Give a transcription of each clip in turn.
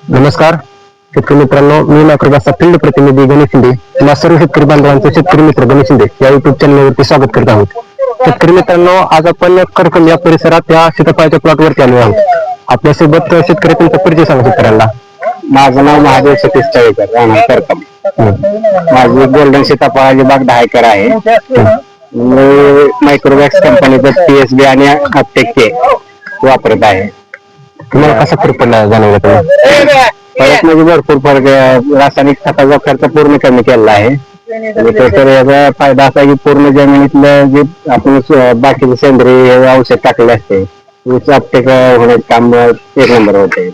नमस्कार शेतकरी मित्रांनो, मी मायक्रोबासचा फील्ड प्रतिनिधी गणेश शिंदे तुम्हा सर्व शेतकरी बांधवांचं शेतकरी मित्र गणेश शिंदे या युट्यूब चॅनलवरती स्वागत करत आहोत. शेतकरी मित्रांनो, आज आपण करकम या परिसरात या सीताफळाच्या प्लॉटवरती आलो आहोत. आपल्यासोबत शेतकरी तुमचा परिचय सांगा शेतकऱ्यांना. माझं नाव महादेव सतीश तळेकर, राहणार करकम. माझी गोल्डन सीताफळाची बाग 10 एकर आहे. मी मायक्रोवॅक्स कंपनीचं PSB आणि अपटेक के वापरत आहे. तुम्हाला कसा फरक पडला जाणवला तुम्हाला? फरक म्हणजे भरपूर फरक आहे. रासायनिक खताचा खर्च पूर्ण कमी केलेला आहे आणि त्याचा याचा फायदा असा की पूर्ण जमिनीतलं जे आपण बाकीचे सेंद्रिय औषध टाकले असते अपटेक होण्याचे काम 1 नंबर होते.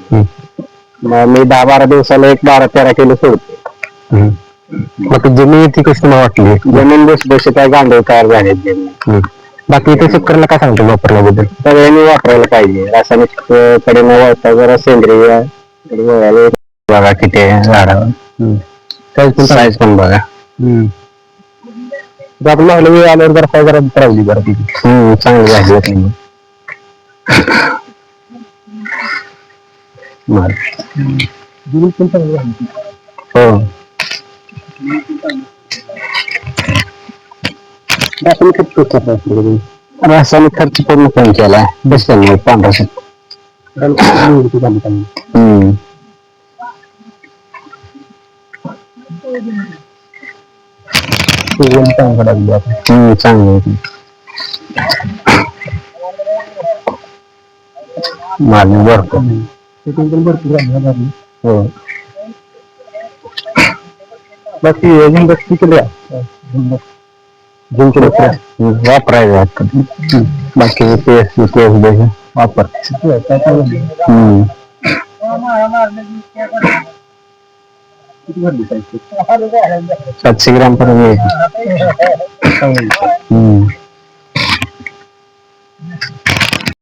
मी 10-12 दिवसाला 12-13 किलो सोडते. मग जमिनीची कशी वाटली? जमीन बसबशीत आहे, गांडूळ तयार झाले जमीन. बाकी इथे शेतकऱ्यांना काय सांगतो वापरण्याबद्दल? सगळ्यांनी वापरायला पाहिजे. रासायनिक कडे न वळता जरा सेंद्रिय बघा किती आहे झाडावर, साईज पण बघा. आपण मागल्या वेळी आल्यावर जरा काय जरा राहिली जरा तिथे चांगली झाली. हो. रासायनिक खर्च पूर्ण कमी केलाय. बसल्या 1500. चांगली मागणी भरपूर. हो. बाकी बस्ती केल्या वापरायचं बाकी वापर 700 ग्राम पर्यंत.